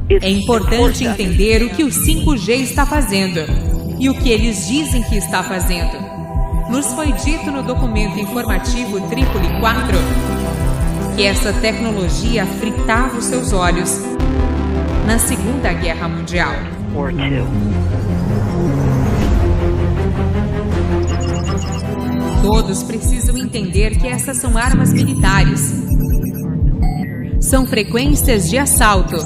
É importante entender o que o 5G está fazendo e o que eles dizem que está fazendo. Nos foi dito no documento informativo Trípoli 4 que essa tecnologia fritava os seus olhos na Segunda Guerra Mundial. Todos precisam entender que essas são armas militares. São frequências de assalto.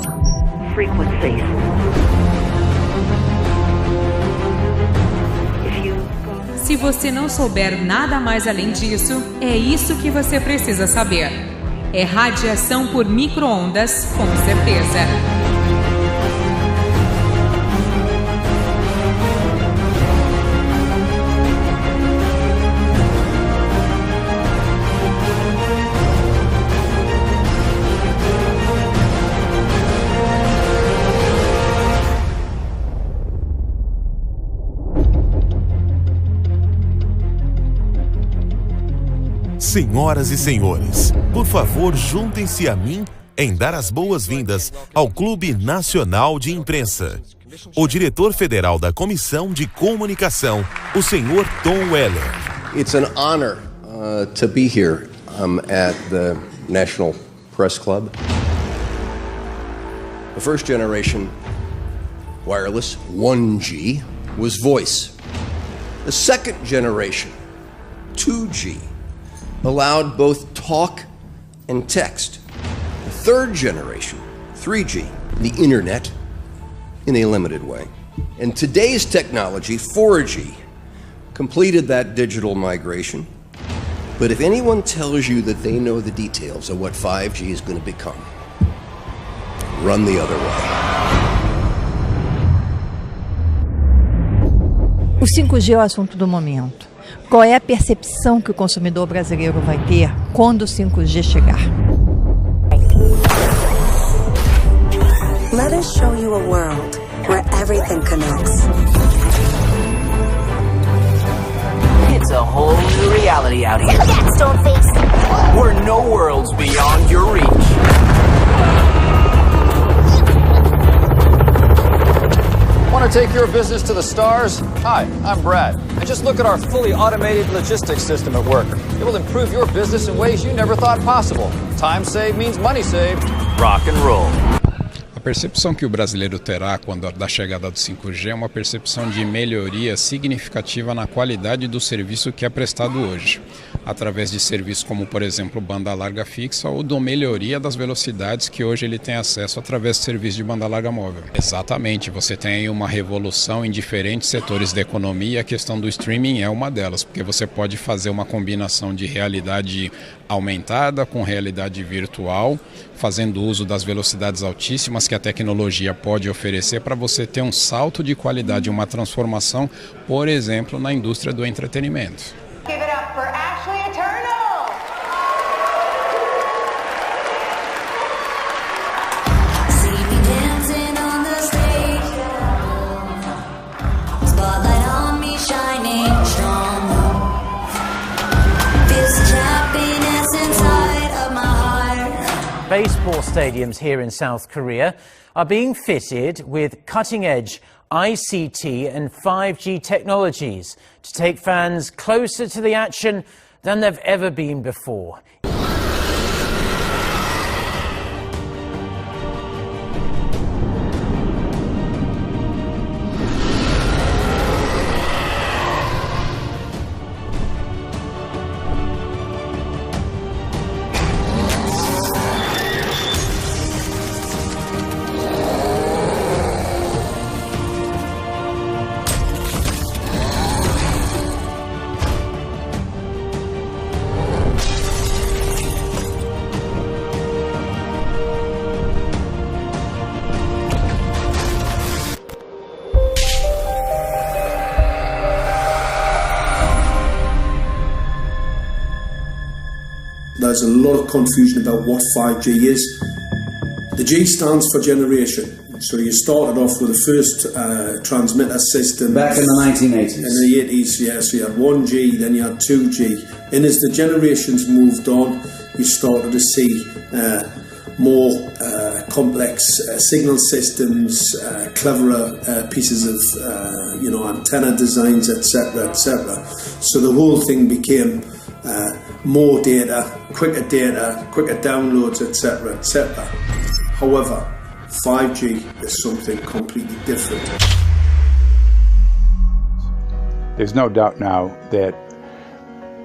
Se você não souber nada mais além disso, é isso que você precisa saber. É radiação por micro-ondas, com certeza. Senhoras e senhores, por favor, juntem-se a mim em dar as boas-vindas ao Clube Nacional de Imprensa. O diretor federal da Comissão de Comunicação, o senhor Tom Weller. It's an honor to be here at the National Press Club. The first generation wireless 1G was voice. The second generation 2G allowed both talk and text. The third generation, 3G, the internet, in a limited way. And today's technology, 4G, completed that digital migration. But if anyone tells you that they know the details of what 5G is going to become, run the other way. O 5G é o assunto do momento. Qual é a percepção que o consumidor brasileiro vai ter quando o 5G chegar? Let us show you a world where everything connects. It's a whole new reality out here. That stone face. Where no world's beyond your reach. Want to take your business to the stars? Hi, I'm Brad. And just look at our fully automated logistics system at work. It will improve your business in ways you never thought possible. Time saved means money saved. Rock and roll. A percepção que o brasileiro terá da chegada do 5G é uma percepção de melhoria significativa na qualidade do serviço que é prestado hoje, através de serviços como, por exemplo, banda larga fixa ou da melhoria das velocidades que hoje ele tem acesso através de serviços de banda larga móvel. Exatamente, você tem aí uma revolução em diferentes setores da economia e a questão do streaming é uma delas, porque você pode fazer uma combinação de realidade aumentada com realidade virtual, fazendo uso das velocidades altíssimas que a tecnologia pode oferecer para você ter um salto de qualidade, uma transformação, por exemplo, na indústria do entretenimento. Give it up for Ashley Eternal! See me dancing on the stage. Spotlight on me shining strong. This happiness inside of my heart. Baseball stadiums here in South Korea are being fitted with cutting-edge ICT and 5G technologies to take fans closer to the action than they've ever been before. There's a lot of confusion about what 5G is. The G stands for generation. So you started off with the first transmitter system. Back in the 1980s. In the 80s, yeah. So you had 1G, then you had 2G. And as the generations moved on, you started to see more complex signal systems, cleverer pieces of antenna designs, etc., etc. So the whole thing became more data, quicker downloads, etc., etc. However, 5G is something completely different. There's no doubt now that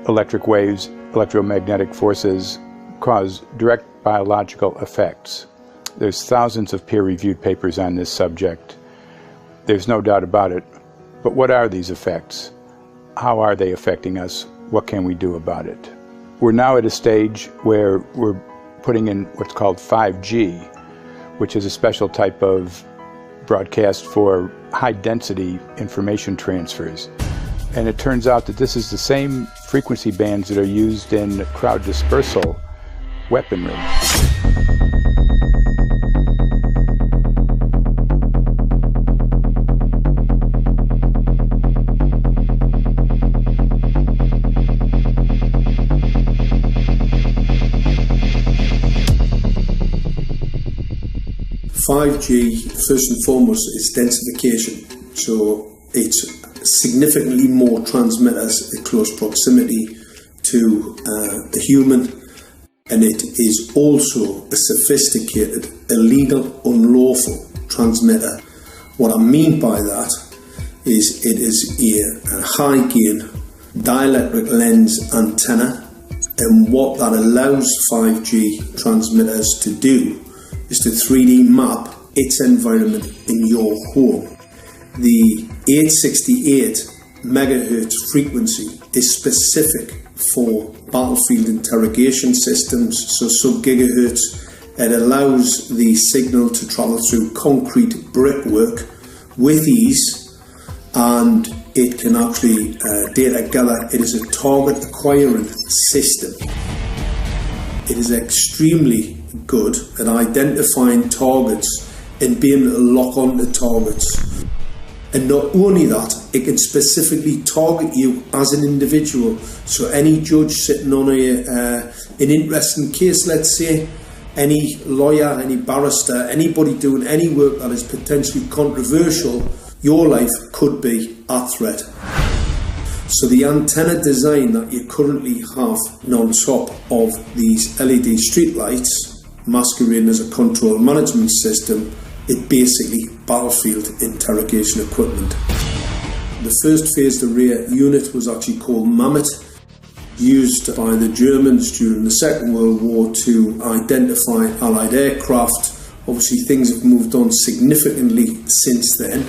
electric waves, electromagnetic forces cause direct biological effects. There's thousands of peer-reviewed papers on this subject. There's no doubt about it. But what are these effects? How are they affecting us? What can we do about it? We're now at a stage where we're putting in what's called 5G, which is a special type of broadcast for high-density information transfers. And it turns out that this is the same frequency bands that are used in crowd dispersal weaponry. .5G, first and foremost, is densification. So it's significantly more transmitters in close proximity to the human, and it is also a sophisticated, illegal, unlawful transmitter. What I mean by that is it is a high-gain dielectric lens antenna, and what that allows 5G transmitters to do is to 3D map its environment in your home. The 868 megahertz frequency is specific for battlefield interrogation systems, so sub-gigahertz. It allows the signal to travel through concrete brickwork with ease, and it can actually data gather. It is a target acquiring system. It is extremely good at identifying targets and being able to lock onto targets. And not only that, it can specifically target you as an individual. So any judge sitting on an interesting case, let's say, any lawyer, any barrister, anybody doing any work that is potentially controversial, your life could be at threat. So the antenna design that you currently have on top of these LED streetlights, masquerading as a control management system, it basically battlefield interrogation equipment. The first phased array unit was actually called Mammoth, used by the Germans during the Second World War to identify Allied aircraft. Obviously things have moved on significantly since then.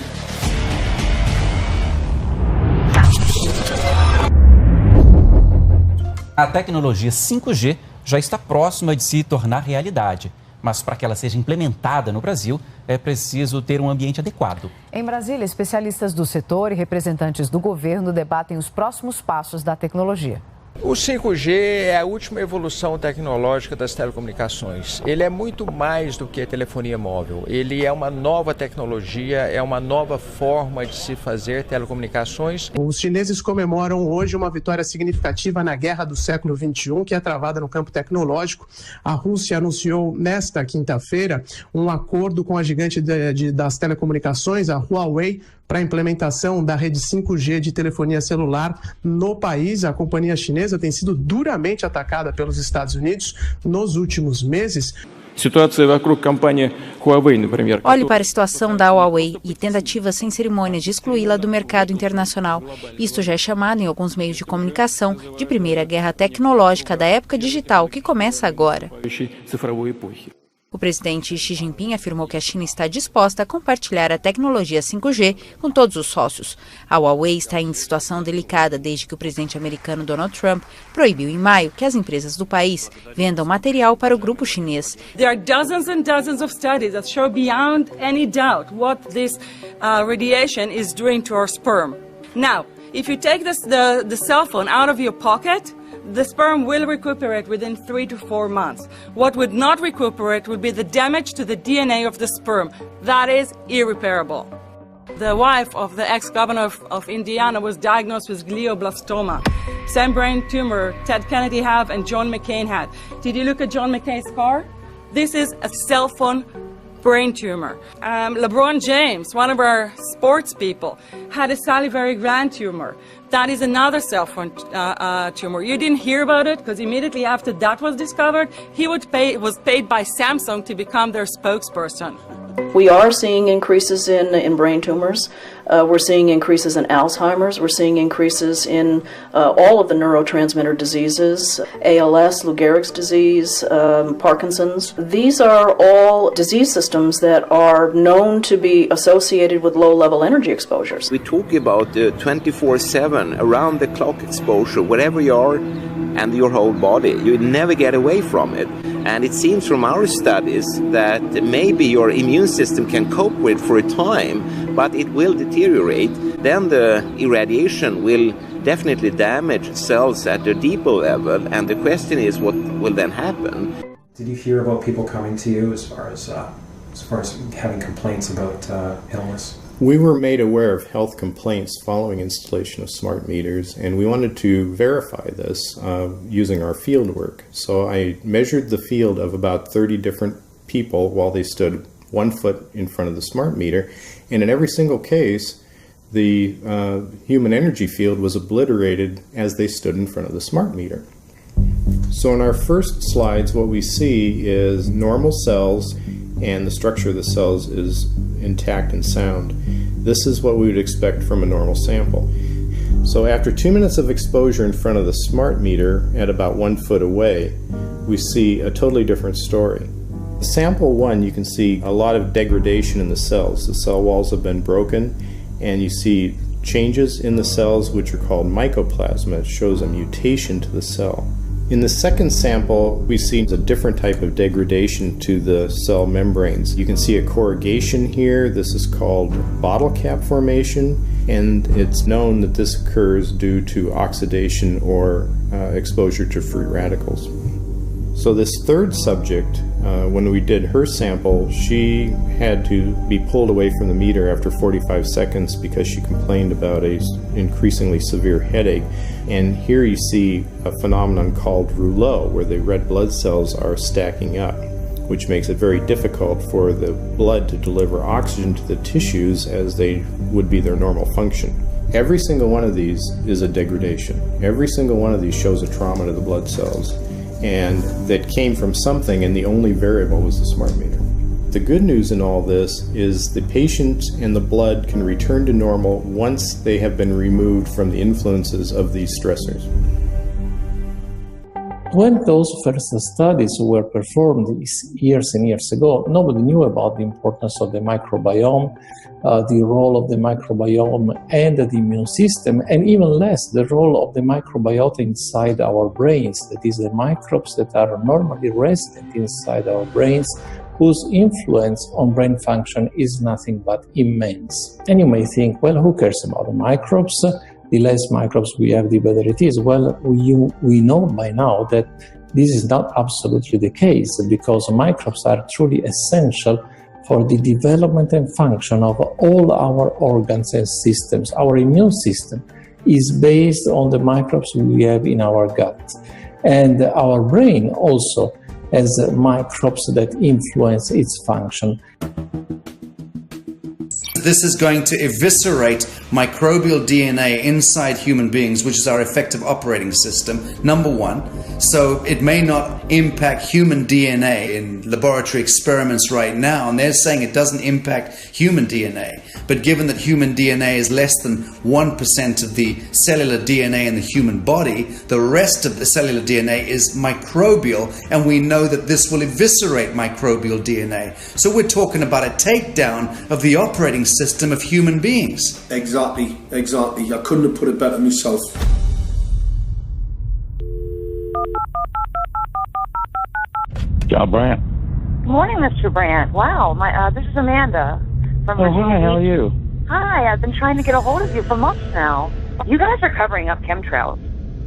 A tecnologia 5G já está próxima de se tornar realidade. Mas para que ela seja implementada no Brasil, é preciso ter um ambiente adequado. Em Brasília, especialistas do setor e representantes do governo debatem os próximos passos da tecnologia. O 5G é a última evolução tecnológica das telecomunicações. Ele é muito mais do que a telefonia móvel. Ele é uma nova tecnologia, é uma nova forma de se fazer telecomunicações. Os chineses comemoram hoje uma vitória significativa na guerra do século XXI, que é travada no campo tecnológico. A Rússia anunciou nesta quinta-feira um acordo com a gigante das telecomunicações, a Huawei, para a implementação da rede 5G de telefonia celular no país. A companhia chinesa tem sido duramente atacada pelos Estados Unidos nos últimos meses. Olhe para a situação da Huawei e tentativas sem cerimônias de excluí-la do mercado internacional. Isto já é chamado em alguns meios de comunicação de primeira guerra tecnológica da época digital, que começa agora. O presidente Xi Jinping afirmou que a China está disposta a compartilhar a tecnologia 5G com todos os sócios. A Huawei está em situação delicada desde que o presidente americano Donald Trump proibiu em maio que as empresas do país vendam material para o grupo chinês. There are dozens and dozens of studies that show beyond any doubt what this radiation is doing to our sperm. Now, if you take the cell phone out of your pocket, the sperm will recuperate within 3 to 4 months. What would not recuperate would be the damage to the DNA of the sperm. That is irreparable. The wife of the ex-governor of Indiana was diagnosed with glioblastoma. Same brain tumor Ted Kennedy had and John McCain had. Did you look at John McCain's scar? This is a cell phone brain tumor. LeBron James, one of our sports people, had a salivary gland tumor. That is another cell phone tumor. You didn't hear about it because immediately after that was discovered, he was paid by Samsung to become their spokesperson. We are seeing increases in brain tumors. We're seeing increases in Alzheimer's. We're seeing increases in all of the neurotransmitter diseases, ALS, Lou Gehrig's disease, Parkinson's. These are all disease systems that are known to be associated with low-level energy exposures. We talk about 24/7, around-the-clock exposure, wherever you are and your whole body. You never get away from it. And it seems from our studies that maybe your immune system can cope with for a time, but it will deteriorate. Then the irradiation will definitely damage cells at a deeper level, and the question is what will then happen. Did you hear about people coming to you as far as having complaints about illness? We were made aware of health complaints following installation of smart meters, and we wanted to verify this using our field work. So I measured the field of about 30 different people while they stood 1 foot in front of the smart meter, and in every single case the human energy field was obliterated as they stood in front of the smart meter. So in our first slides, what we see is normal cells, and the structure of the cells is intact and sound. This is what we would expect from a normal sample. So after 2 minutes of exposure in front of the smart meter at about 1 foot away, we see a totally different story. Sample 1, you can see a lot of degradation in the cells. The cell walls have been broken, and you see changes in the cells which are called mycoplasma. It shows a mutation to the cell. In the second sample, we see a different type of degradation to the cell membranes. You can see a corrugation here. This is called bottle cap formation, and it's known that this occurs due to oxidation or exposure to free radicals. So this third subject, when we did her sample, she had to be pulled away from the meter after 45 seconds because she complained about an increasingly severe headache. And here you see a phenomenon called rouleau, where the red blood cells are stacking up, which makes it very difficult for the blood to deliver oxygen to the tissues as they would be their normal function. Every single one of these is a degradation. Every single one of these shows a trauma to the blood cells, and that came from something, and the only variable was the smart meter. The good news in all this is the patient and the blood can return to normal once they have been removed from the influences of these stressors. When those first studies were performed years and years ago, nobody knew about the importance of the microbiome, the role of the microbiome and the immune system, and even less the role of the microbiota inside our brains, that is, the microbes that are normally resident inside our brains, whose influence on brain function is nothing but immense. And you may think, well, who cares about the microbes? The less microbes we have, the better it is. Well, we know by now that this is not absolutely the case, because microbes are truly essential for the development and function of all our organs and systems. Our immune system is based on the microbes we have in our gut. And our brain also has microbes that influence its function. This is going to eviscerate microbial DNA inside human beings, which is our effective operating system, number one. So it may not impact human DNA in laboratory experiments right now, and they're saying it doesn't impact human DNA. But given that human DNA is less than 1% of the cellular DNA in the human body, the rest of the cellular DNA is microbial, and we know that this will eviscerate microbial DNA. So we're talking about a takedown of the operating system of human beings. Exactly. I couldn't have put it better myself. John Brandt. Good morning, Mr. Brandt. Wow, this is Amanda from Virginia. Hi, how are you? Hi, I've been trying to get a hold of you for months now. You guys are covering up chemtrails.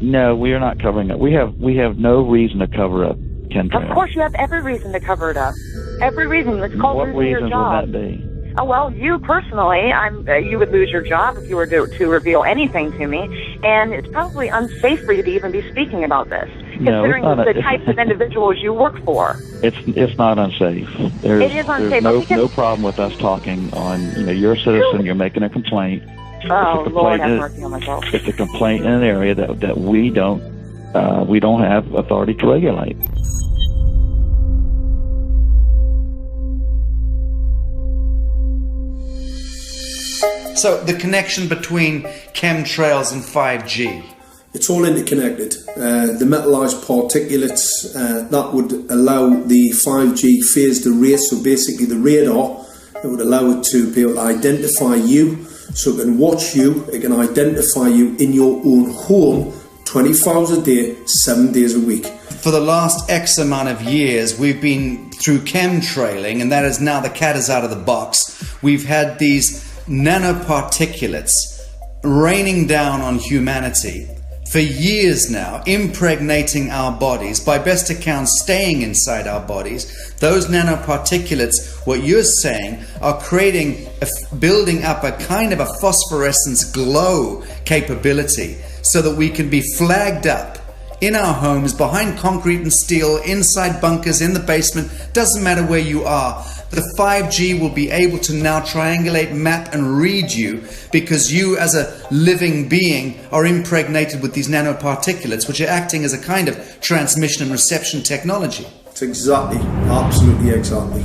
No, we are not covering it. We have no reason to cover up chemtrails. Of course, you have every reason to cover it up. Every reason. It's called losing your job. What reasons would that be? Oh, well, you personally, you would lose your job if you were to reveal anything to me, and it's probably unsafe for you to even be speaking about this, considering the types of individuals you work for. It's not unsafe. It is unsafe. There's no problem with us talking on, you're a citizen, you're making a complaint. Oh, Lord have mercy on myself. It's a complaint in an area that we don't have authority to regulate. So the connection between chemtrails and 5G. It's all interconnected. The metallized particulates that would allow the 5G phased array, so basically the radar, it would allow it to be able to identify you, so it can watch you, it can identify you in your own home 24 hours a day, 7 days a week. For the last X amount of years, we've been through chemtrailing, and that is now the cat is out of the box. We've had these nanoparticulates raining down on humanity for years now, impregnating our bodies, by best account staying inside our bodies. Those nanoparticulates, what you're saying, are building up a kind of a phosphorescence glow capability so that we can be flagged up in our homes, behind concrete and steel, inside bunkers, in the basement, doesn't matter where you are. The 5G will be able to now triangulate, map and read you, because you as a living being are impregnated with these nanoparticulates, which are acting as a kind of transmission and reception technology. It's exactly, absolutely exactly.